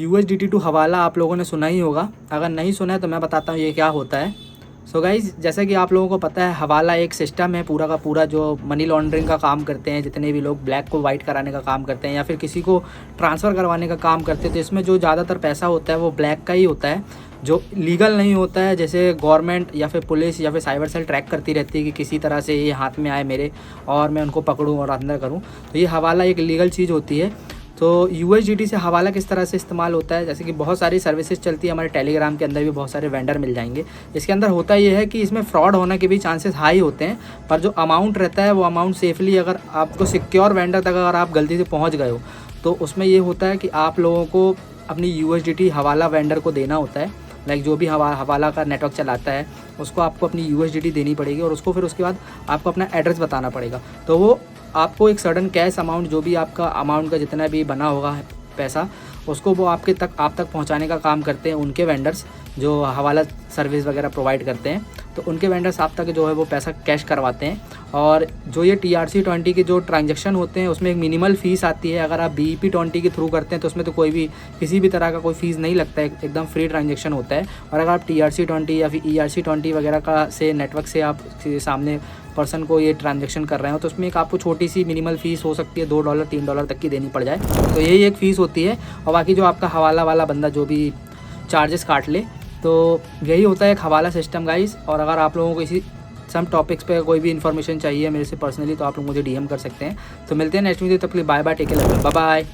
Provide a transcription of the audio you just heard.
USDT to हवाला आप लोगों ने सुना ही होगा। अगर नहीं सुना है तो मैं बताता हूँ ये क्या होता है। सो गाइज़, जैसा कि आप लोगों को पता है, हवाला एक सिस्टम है पूरा का पूरा जो मनी लॉन्ड्रिंग का काम करते हैं। जितने भी लोग ब्लैक को वाइट कराने का काम करते हैं या फिर किसी को ट्रांसफ़र करवाने का काम करते हैं, तो इसमें जो ज़्यादातर पैसा होता है वो ब्लैक का ही होता है, जो लीगल नहीं होता है। जैसे गवर्नमेंट या फिर पुलिस या फिर साइबर सेल ट्रैक करती रहती है कि किसी तरह से ये हाथ में आए मेरे और मैं उनको पकड़ूँ और अंदर करूँ। तो ये हवाला एक लीगल चीज़ होती है। तो USDT से हवाला किस तरह से इस्तेमाल होता है, जैसे कि बहुत सारी सर्विसेज चलती है हमारे टेलीग्राम के अंदर भी, बहुत सारे वेंडर मिल जाएंगे। इसके अंदर होता ये है कि इसमें फ्रॉड होने के भी चांसेस हाई होते हैं, पर जो अमाउंट रहता है वो अमाउंट सेफली, अगर आपको सिक्योर वेंडर तक अगर आप गलती से पहुंच गए हो, तो उसमें ये होता है कि आप लोगों को अपनी USDT हवाला वेंडर को देना होता है। लाइक जो भी हवाला का नेटवर्क चलाता है उसको आपको अपनी USDT देनी पड़ेगी और उसको फिर उसके बाद आपको अपना एड्रेस बताना पड़ेगा। तो वो आपको एक सडन कैश अमाउंट, जो भी आपका अमाउंट का जितना भी बना होगा पैसा, उसको वो आप तक पहुंचाने का काम करते हैं उनके वेंडर्स जो हवाला सर्विस वगैरह प्रोवाइड करते हैं। तो उनके वेंडर्स आप तक जो है वो पैसा कैश करवाते हैं। और जो ये TRC20 के जो ट्रांजैक्शन होते हैं उसमें एक मिनिमल फ़ीस आती है। अगर आप BEP20 के थ्रू करते हैं तो उसमें तो किसी भी तरह का कोई फ़ीस नहीं लगता है, एकदम फ्री ट्रांजैक्शन होता है। और अगर आप TRC20 या फिर ERC20 वगैरह का से नेटवर्क से आप सामने पर्सन को ये ट्रांजैक्शन कर रहे हो तो उसमें एक आपको छोटी सी मिनिमल फ़ीस हो सकती है, $2 $3 तक की देनी पड़ जाए। तो यही एक फ़ीस होती है। और बाकी जो आपका हवाला वाला बंदा जो भी चार्जेस काट ले, तो यही होता है एक हवाला सिस्टम गाइस। और अगर आप लोगों को इसी सम टॉपिक्स पे कोई भी इन्फॉर्मेशन चाहिए मेरे से पर्सनली, तो आप लोग मुझे DM कर सकते हैं। तो मिलते हैं नेक्स्ट वीडियो, तब के लिए bye bye, take care, bye bye.